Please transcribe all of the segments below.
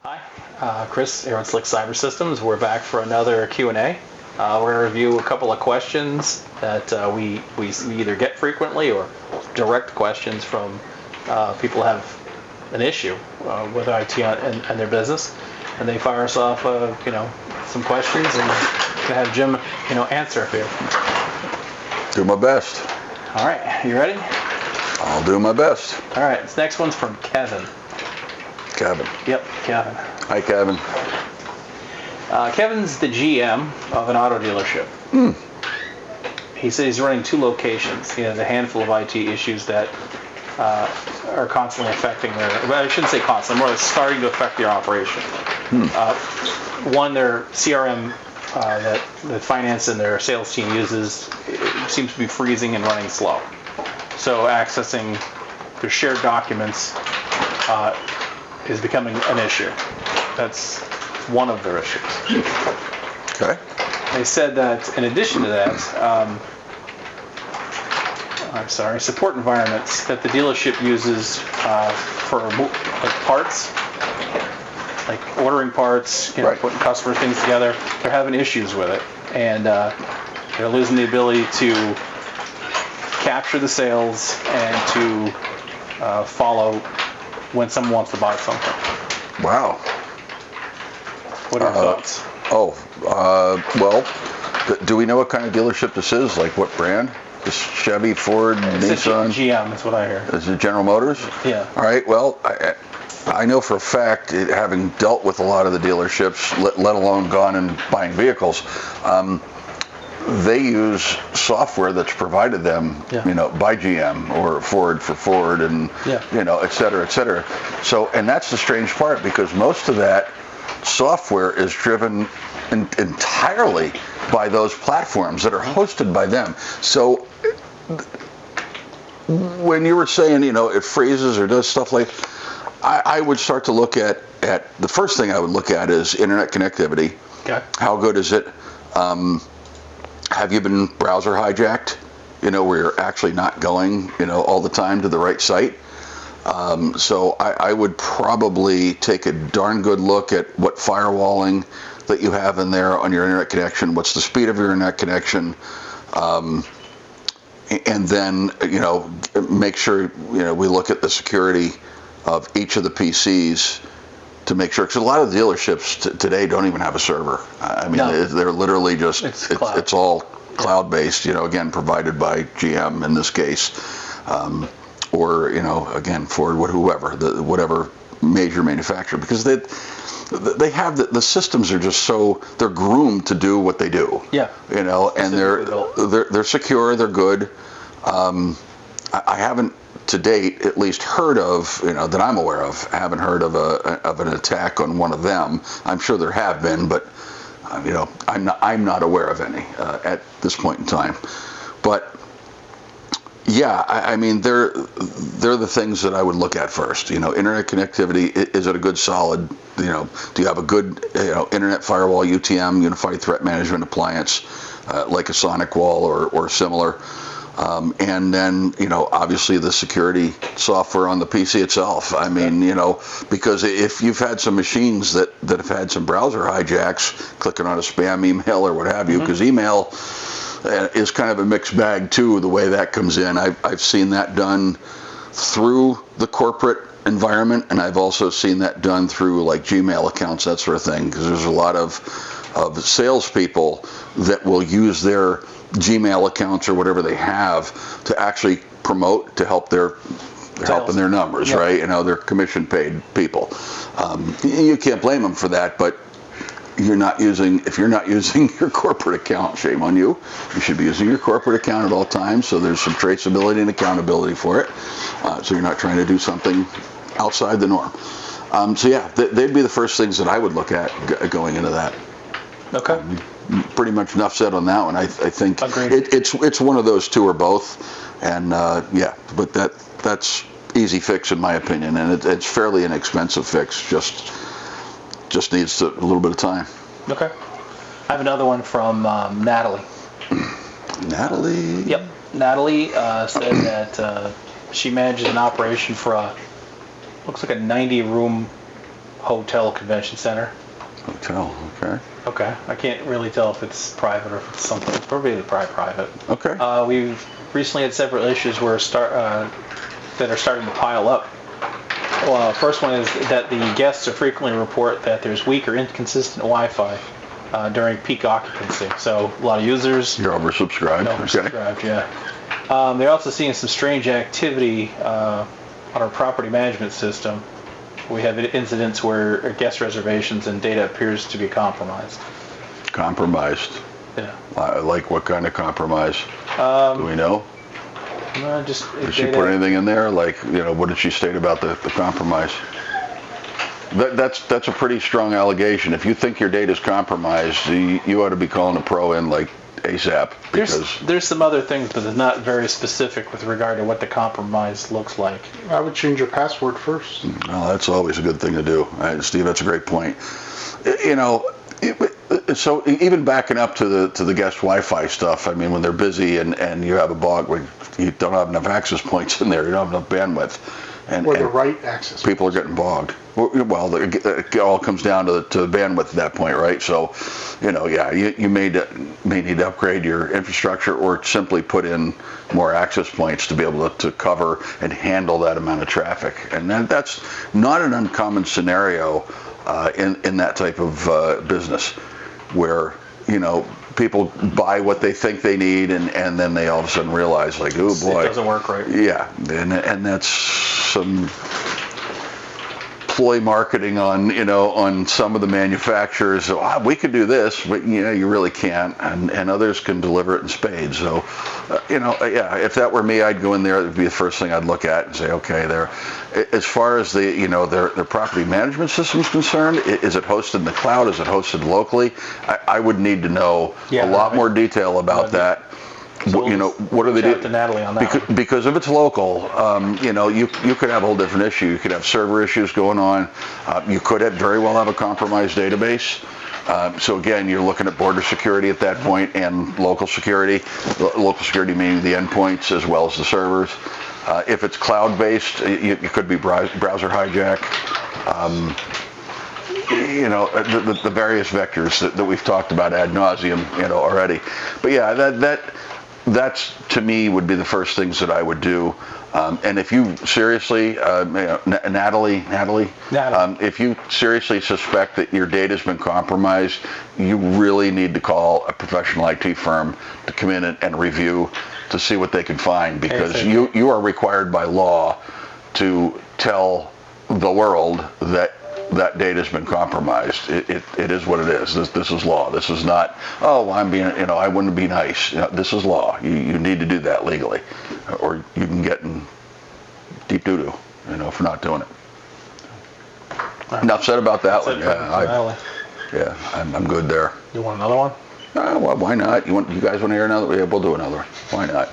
Hi, Chris here on Slick Cyber Systems. We're back for another Q&A. We're going to review a couple of questions that we either get frequently or direct questions from people who have an issue with IT and their business. And they fire us off, some questions, and to have Jim, answer here. Do my best. All right, you ready? I'll do my best. All right, this next one's from Kevin. Kevin. Yep, Kevin. Hi, Kevin. Kevin's the GM of an auto dealership. He said he's running two locations. He has a handful of IT issues that are constantly affecting I shouldn't say constantly, more starting to affect their operation. One, their CRM that the finance and their sales team uses seems to be freezing and running slow. So accessing their shared documents is becoming an issue. That's one of their issues. Okay. They said that in addition to that, support environments that the dealership uses for parts, like ordering parts, right, putting customer things together, they're having issues with it, and they're losing the ability to capture the sales and to follow when someone wants to buy something. Wow. What are your thoughts? Well, do we know what kind of dealership this is? Like what brand? This Chevy, Ford, Nissan? GM, that's what I hear. Is it General Motors? Yeah. All right, well, I know for a fact, having dealt with a lot of the dealerships, let alone gone and buying vehicles, they use software that's provided them, by GM or Ford for Ford and, et cetera, et cetera. So, and that's the strange part, because most of that software is driven entirely by those platforms that are hosted by them. So when you were saying, it freezes or does stuff like, I would start to look at the first thing I would look at is internet connectivity. Okay. How good is it? Have you been browser hijacked? Where you're actually not going, all the time to the right site. So I would probably take a darn good look at what firewalling that you have in there on your internet connection. What's the speed of your internet connection? And then, make sure, we look at the security of each of the PCs to make sure, because a lot of dealerships today don't even have a server. I mean, they're literally just, it's all cloud-based, again, provided by GM in this case, or, again, Ford, whoever, whatever major manufacturer, because they have the systems are just they're groomed to do what they do. Yeah. And they're secure, they're good. I haven't to date at least heard of, that I'm aware of, I haven't heard of an attack on one of them. I'm sure there have been, but I'm not aware of any at this point in time. But yeah, I mean, they're the things that I would look at first. Internet connectivity, is it a good solid, do you have a good, internet firewall, UTM, Unified Threat Management appliance, like a Sonic Wall or similar. And then, obviously the security software on the PC itself. I mean, because if you've had some machines that have had some browser hijacks, clicking on a spam email or what have you, because email is kind of a mixed bag too, the way that comes in. I've seen that done through the corporate environment, and I've also seen that done through like Gmail accounts, that sort of thing, because there's a lot of salespeople that will use their Gmail accounts or whatever they have to actually promote, to help helping their numbers, right? They're commission paid people. You can't blame them for that, but if you're not using your corporate account, shame on you. You should be using your corporate account at all times, so there's some traceability and accountability for it. So you're not trying to do something outside the norm. So yeah, they'd be the first things that I would look at going into that. Okay. Pretty much enough said on that one. I think it's one of those two or both, and but that's easy fix in my opinion, and it's fairly inexpensive fix. Just needs a little bit of time. Okay. I have another one from Natalie. Natalie? Yep. Natalie said that she manages an operation for looks like a 90-room hotel convention center. Hotel, okay. Okay. I can't really tell if it's private or if it's something. It's probably private. Okay. We've recently had several issues that are starting to pile up. Well, first one is that the guests frequently report that there's weak or inconsistent Wi-Fi during peak occupancy. So a lot of users. You're oversubscribed. Oversubscribed, yeah. They're also seeing some strange activity on our property management system. We have incidents where guest reservations and data appears to be compromised. Compromised. Yeah. Like what kind of compromise? Do we know? No, did she put anything in there? Like, what did she state about the compromise? That's a pretty strong allegation. If you think your data's compromised, you ought to be calling a pro in like ASAP. Because there's some other things, but it's not very specific with regard to what the compromise looks like. I would change your password first. Well, that's always a good thing to do. Steve, that's a great point. So even backing up to the guest Wi-Fi stuff, I mein, when they're busy and you have a bog where you don't have enough access points in there, you don't have enough bandwidth. Or the right access. People are getting bogged. Well, it all comes down to the bandwidth at that point, right? So, you may need to upgrade your infrastructure or simply put in more access points to be able to cover and handle that amount of traffic. And that's not an uncommon scenario in that type of business where, people buy what they think they need and then they all of a sudden realize, like, oh boy, it doesn't work right. Yeah, and that's some ploy marketing on some of the manufacturers. We could do this, but you really can't, and others can deliver it in spades. So if that were me, I'd go in there. It would be the first thing I'd look at and say, okay, there. As far as their property management system is concerned, is it hosted in the cloud? Is it hosted locally? I would need to know a lot more detail about that. So what are they doing? To Natalie on that because if it's local, you could have a whole different issue. You could have server issues going on. You could very well have a compromised database. So again, you're looking at border security at that point and local security. Local security meaning the endpoints as well as the servers. If it's cloud-based, it could be browser hijack. The various vectors that we've talked about ad nauseum, already. But yeah, that's to me would be the first things that I would do. And if you seriously, Natalie, if you seriously suspect that your data's been compromised, you really need to call a professional IT firm to come in and review to see what they can find, because you are required by law to tell the world that data's been compromised. It is what it is. This is law. This is not, I'm being, I wouldn't be nice. This is law. You need to do that legally, or you can get in deep doo-doo, for not doing it. Enough said about that one. Yeah, I'm good there. You want another one? Well, why not? You guys want to hear another? Yeah, we'll do another one. Why not?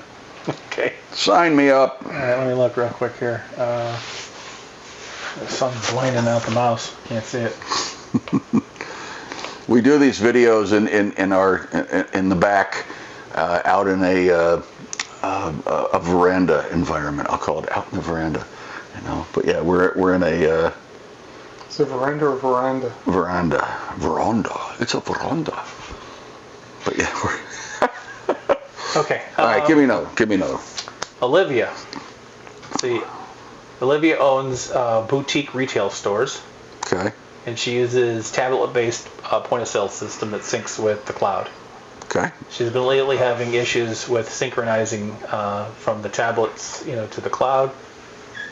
Okay. Sign me up. All right, let me look real quick here. The sun's blinding out the mouse. Can't see it. We do these videos in the back, out in a veranda environment. I'll call it out in the veranda, But yeah, we're in a. It's a veranda or veranda? Veranda. It's a veranda. But yeah, we're. Okay. All right, give me another. Olivia. Let's see. Olivia owns boutique retail stores. Okay. And she uses tablet-based point-of-sale system that syncs with the cloud. Okay. She's been lately having issues with synchronizing from the tablets, to the cloud,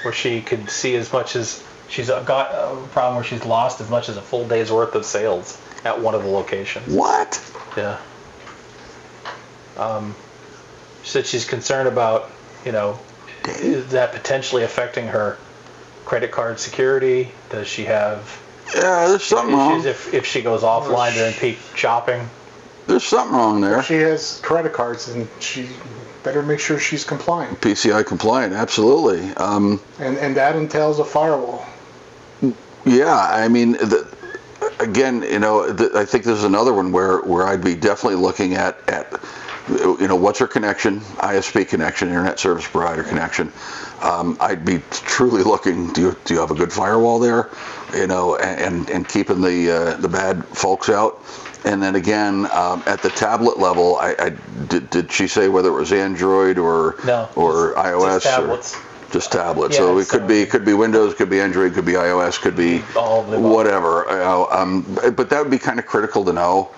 where she could see as much as she's got a problem where she's lost as much as a full day's worth of sales at one of the locations. What? Yeah. She said she's concerned about, is that potentially affecting her credit card security? Does she have there's something issues wrong. if she goes offline during peak shopping? There's something wrong there. If she has credit cards, and she better make sure she's compliant. PCI compliant, absolutely. And that entails a firewall. Yeah, I mean, again, I think this is another one where I'd be definitely looking at what's her connection, ISP connection, internet service provider connection. I'd be truly looking, do you have a good firewall there? And keeping the bad folks out. And then again, at the tablet level, did she say whether it was Android or iOS? Just tablets. Just tablets. Yeah, So it could be Windows, could be Android, could be iOS, could be whatever. But that would be kind of critical to know.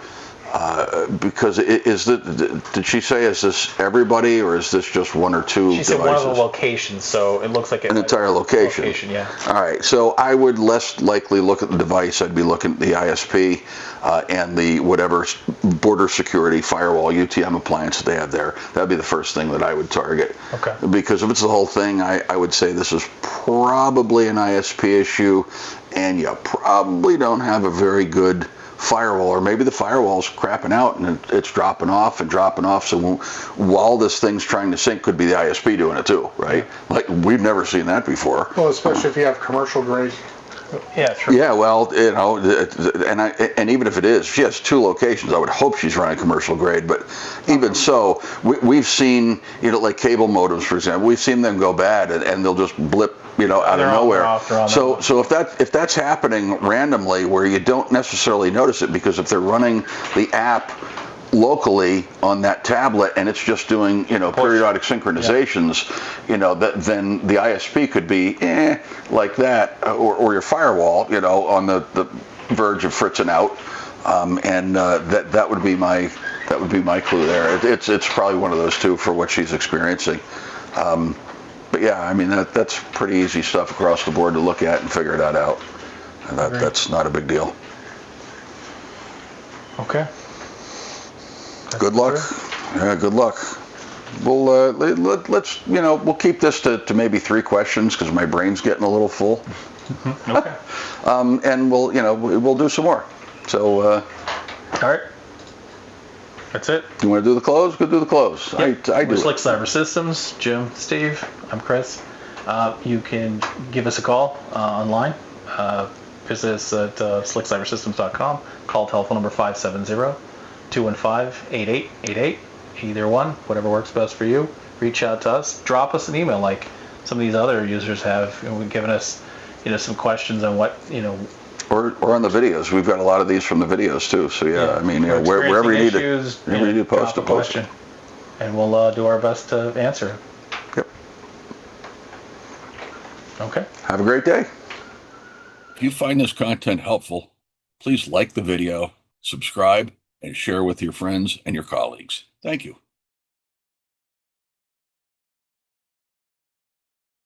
Because did she say, is this everybody or is this just one or two She said one of the locations, so it looks like an entire location. Yeah. All right, so I would less likely look at the device. I'd be looking at the ISP and the whatever border security firewall UTM appliance that they have there. That'd be the first thing that I would target. Okay. Because if it's the whole thing, I would say this is probably an ISP issue, and you probably don't have a very good firewall, or maybe the firewall's crapping out and it's dropping off. So while this thing's trying to sync, could be the ISP doing it too, right? Like, we've never seen that before. Well, especially if you have commercial grade. Yeah, true. Yeah, well, and even if it is, she has two locations. I would hope she's running commercial grade, but even so, we've seen, like cable modems, for example, we've seen them go bad and they'll just blip, out of nowhere. So if that's happening randomly where you don't necessarily notice it, because if they're running the app locally on that tablet and it's just doing periodic synchronizations, then the ISP could be like that, or your firewall on the verge of fritzing out, and that would be my clue there. It's probably one of those two for what she's experiencing. But yeah, I mean that's pretty easy stuff across the board to look at and figure that out. And that's not a big deal. Okay. Good luck. Yeah, good luck. We'll let's we'll keep this to maybe 3 questions because my brain's getting a little full. Okay. And we'll do some more. So. All right. That's it. You want to do the close? Go do the close. Yep. I do. We're Slick Cyber Systems. Jim, Steve. I'm Chris. You can give us a call online. Visit us at slickcybersystems.com. Call telephone number 570-215-8888. Either one, whatever works best for you. Reach out to us. Drop us an email like some of these other users have. Given us, some questions on what, Or on the videos. We've got a lot of these from the videos too. So yeah. I mean, wherever you need to post a question, and we'll do our best to answer. Yep. Okay. Have a great day. If you find this content helpful, please like the video, subscribe, and share with your friends and your colleagues. Thank you.